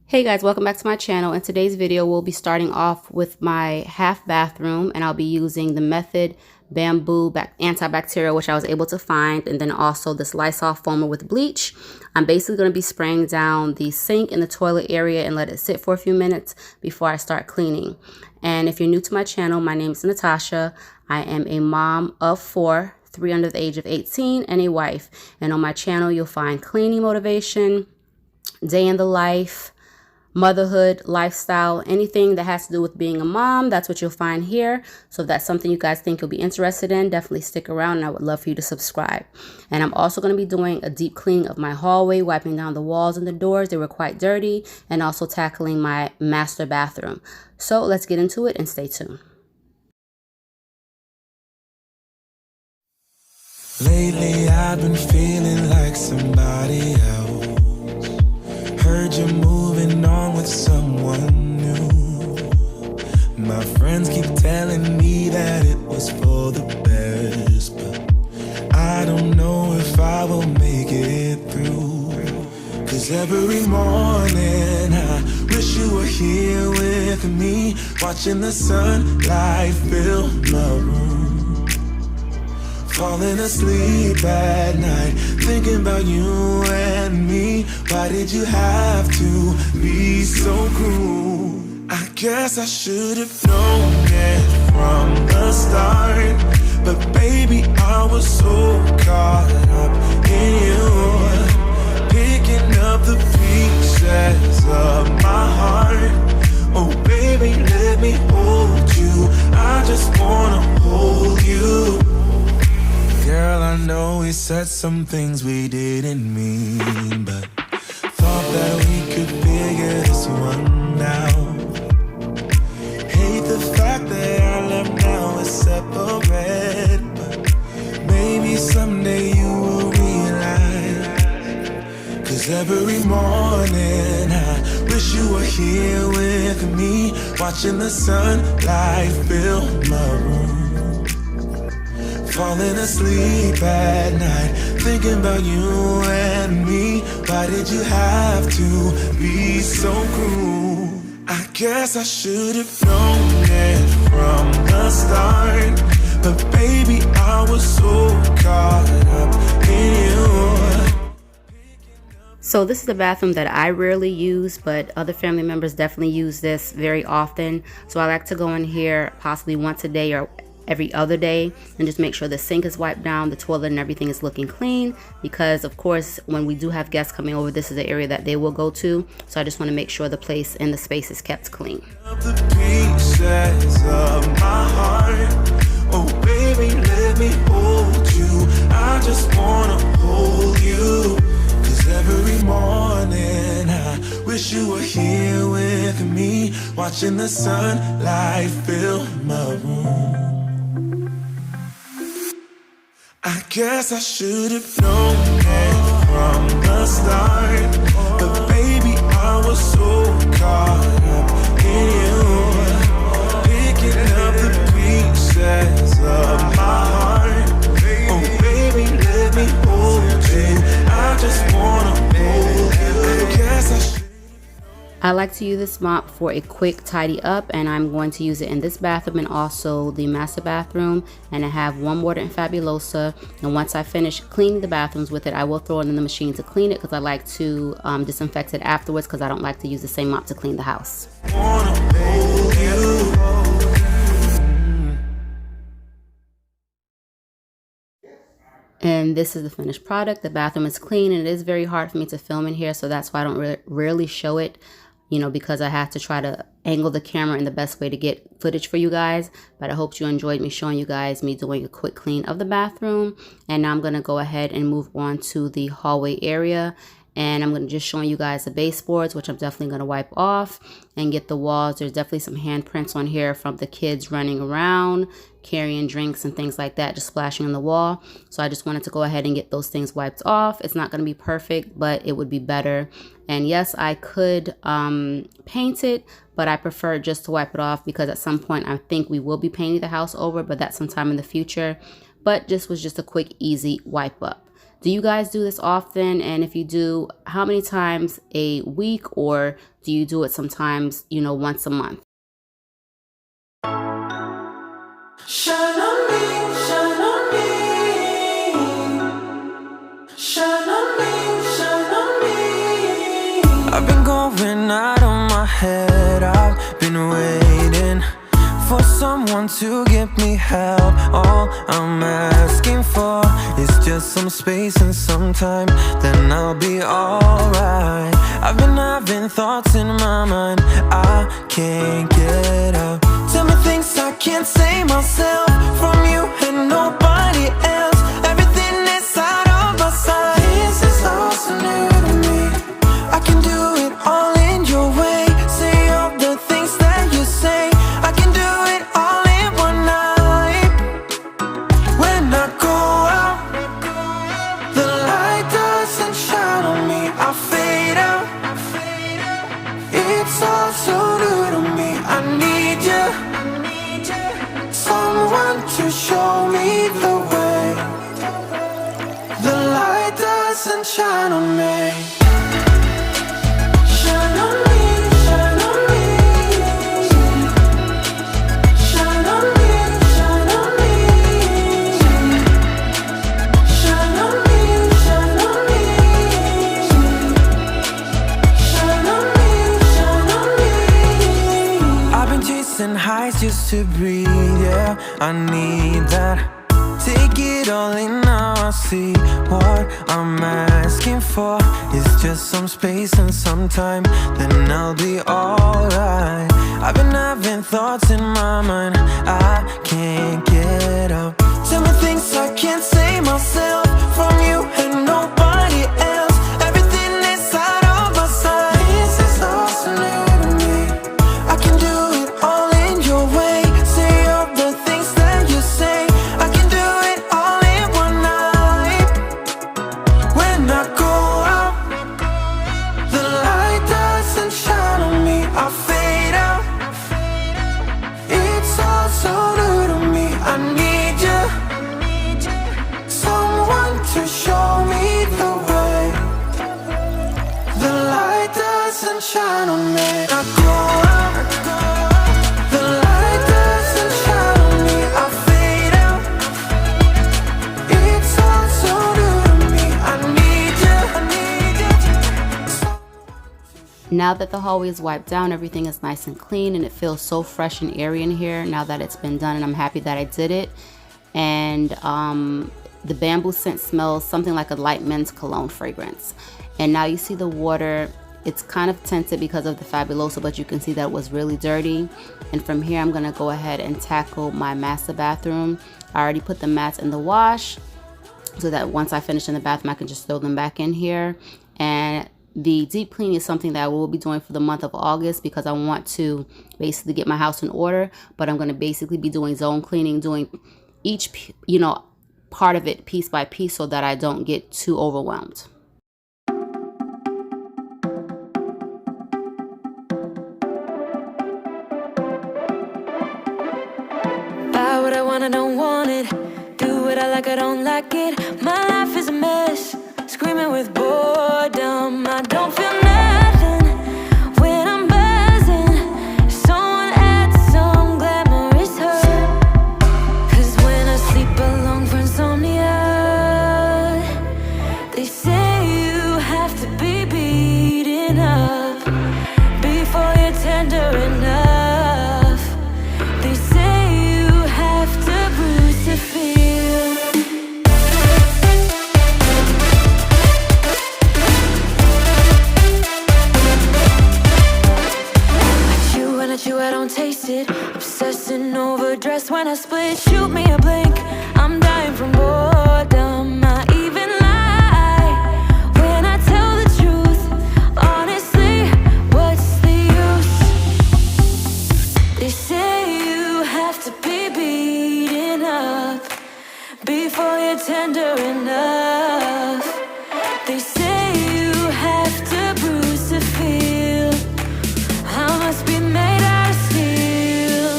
Hey guys, welcome back to my channel. In today's video, we'll be starting off with my half bathroom, and I'll be using the Method Bamboo Antibacterial, which I was able to find, and then also this Lysol foamer with bleach. I'm basically going to be spraying down the sink and the toilet area and let it sit for a few minutes before I start cleaning. And if you're new to my channel, my name is Natasha. I am a mom of 4, 3 under the age of 18, and a wife. And on my channel, you'll find cleaning motivation, day in the life, motherhood, lifestyle, anything that has to do with being a mom. That's what you'll find here. So if that's something you guys think you'll be interested in, definitely stick around, and I would love for you to subscribe. And I'm also going to be doing a deep clean of my hallway, wiping down the walls and the doors. They were quite dirty, and also tackling my master bathroom. So let's get into it and stay tuned. Lately I've been feeling like somebody else. Heard you're moving on with someone new. My friends keep telling me that it was for the best, but I don't know if I will make it through. Cause every morning I wish you were here with me, watching the sunlight fill my room. Falling asleep at night, thinking about you and me. Why did you have to be so cruel? I guess I should have known it from the start, but baby, I was so caught up in you, picking up the pieces of my heart. Oh baby, let me hold you, I just wanna hold you. Girl, I know we said some things we didn't mean, but thought that we could figure this one out. Hate the fact that our love now is separate, but maybe someday you will realize. Cause every morning I wish you were here with me, watching the sunlight fill my room. Falling asleep at night, thinking about you and me. Why did you have to be so cruel? I guess I should have known it from the start, but baby, I was so caught up in you. So this is the bathroom that I rarely use, but other family members definitely use this very often. So I like to go in here possibly once a day or every other day and just make sure the sink is wiped down, the toilet and everything is looking clean, because of course when we do have guests coming over, this is the area that they will go to. So I just want to make sure the place and the space is kept clean. The pieces of my heart. Oh baby, let me hold you, I just wanna hold you. Cause every morning I wish you were here with me, watching the sunlight fill my room. I guess I should have known it from the start, but baby, I was so caught up in you, picking up the pieces of my heart. Oh baby, let me hold you, I just wanna hold you. I guess I should. I like to use this mop for a quick tidy up, and I'm going to use it in this bathroom and also the master bathroom. And I have one water and Fabulosa, and once I finish cleaning the bathrooms with it, I will throw it in the machine to clean it, because I like to disinfect it afterwards, because I don't like to use the same mop to clean the house. And this is the finished product. The bathroom is clean, and it is very hard for me to film in here, so that's why I don't rarely show it, you know, because I have to try to angle the camera in the best way to get footage for you guys. But I hope you enjoyed me showing you guys me doing a quick clean of the bathroom. And now I'm going to go ahead and move on to the hallway area. And I'm going to just showing you guys the baseboards, which I'm definitely going to wipe off, and get the walls. There's definitely some handprints on here from the kids running around, carrying drinks and things like that, just splashing on the wall. So I just wanted to go ahead and get those things wiped off. It's not going to be perfect, but it would be better. And yes, I could paint it, but I prefer just to wipe it off, because at some point I think we will be painting the house over, but that's sometime in the future. But this was just a quick, easy wipe up. Do you guys do this often? And if you do, how many times a week, or do you do it sometimes, you know, once a month? Shine on me, shine on me. Shine on me, shine on me. I've been going out of my head. I've been waiting for someone to give me help. All I'm asking for is just some space and some time, then I'll be alright. I've been having thoughts in my mind I can't get out. Tell me things I can't say myself, from you and nobody else. Everything is out of my sight. This is all so new to me. I can do it all in your way. Say all the things that you say. I can do it all in one night. When I go out, the light doesn't shine on me. I fade out. It's all so new to me. I need you, someone to show me the way. The light doesn't shine on me. Shine on me, shine on me. Shine on me, shine on me. Shine on me, shine on me. Shine on me, shine on me. I've been chasing highs just to breathe, yeah, I need that. Take it all in now, I see what I'm asking for is just some space and some time, then I'll be alright. I've been having thoughts in my mind I can't get out. Tell me things I can't say myself, from you and nobody else. Everything is out of my sight. This is all so new to me. I can do it all in your way. Say all the things that you say. I can do it all in one night. When I go out, the light doesn't shine on me. I fade out. It's all so new to me. I need you, someone to show me the way. The light doesn't shine on me. I go out, the light doesn't shine on me. I fade out. It's all so new to me. I need you, I need you. Now that the hallway is wiped down, everything is nice and clean, and it feels so fresh and airy in here now that it's been done, and I'm happy that I did it. And the bamboo scent smells something like a light men's cologne fragrance. And now you see the water, it's kind of tinted because of the Fabuloso, but you can see that it was really dirty. And from here I'm gonna go ahead and tackle my master bathroom. I already put the mats in the wash so that once I finish in the bathroom I can just throw them back in here. And the deep clean is something that I will be doing for the month of August because I want to basically get my house in order, but I'm going to basically be doing zone cleaning, doing each, you know, part of it piece by piece so that I don't get too overwhelmed. Buy what I want, I don't want it. Do what I like, I don't like it. My life is a mess, screaming with boredom. I don't feel nothing when I'm buzzing. Someone adds some glamorous hurt. 'Cause when I sleep alone for insomnia, they say you have to be beaten up before you're tender enough. They say you have to bruise to feel. I don't taste it. Obsessing over dress when I split. Shoot me a blink, I'm dying from boredom. I even lie when I tell the truth. Honestly, what's the use? They say you have to be beaten up before you're tender enough. They say you have to bruise to feel. I must be made out of steel.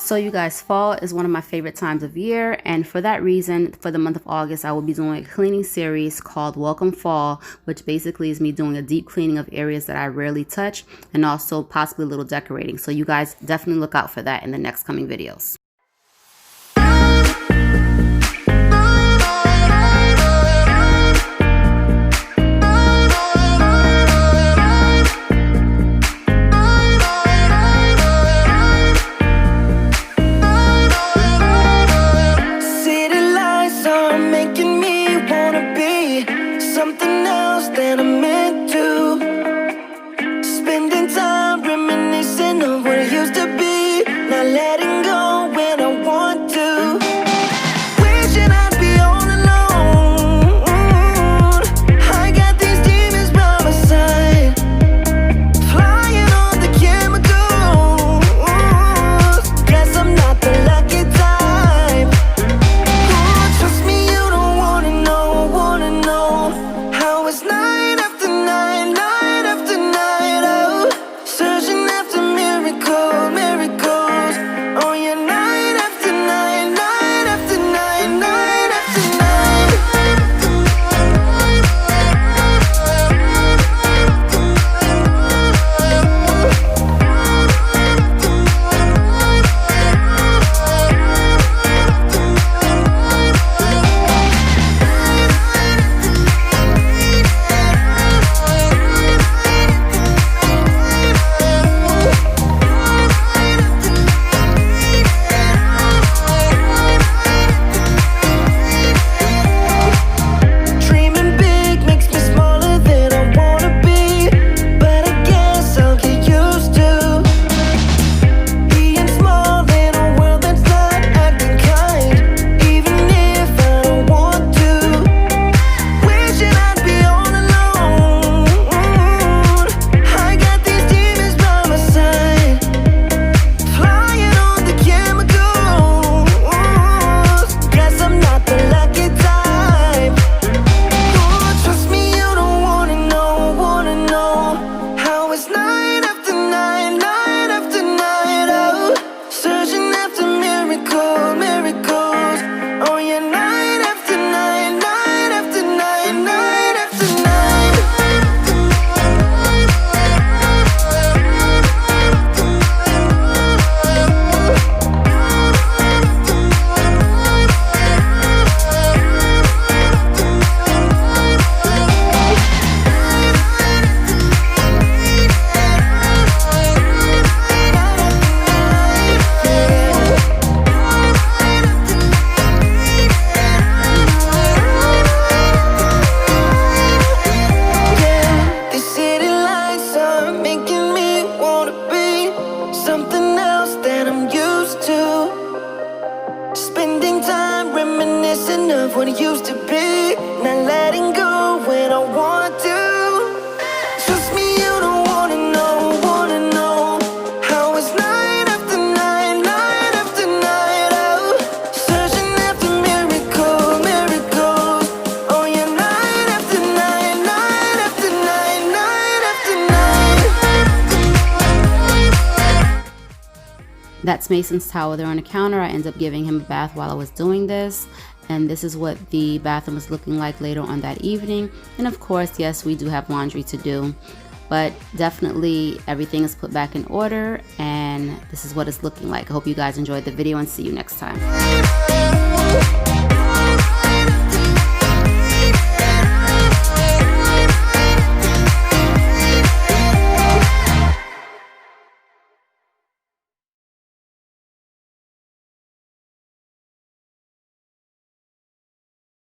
So you guys, fall is one of my favorite times of year, and for that reason, for the month of August, I will be doing a cleaning series called Welcome Fall, which basically is me doing a deep cleaning of areas that I rarely touch, and also possibly a little decorating. So you guys definitely look out for that in the next coming videos. What it used to be, not letting go when I want to. Trust me, you don't wanna know how it's night after night, night after night. Oh, searching after miracles. Oh yeah, night after night, night after night, night after night. That's Mason's towel there on the counter. I ended up giving him a bath while I was doing this. And this is what the bathroom is looking like later on that evening. And of course, yes, we do have laundry to do, but definitely everything is put back in order, and this is what it's looking like. I hope you guys enjoyed the video, and see you next time.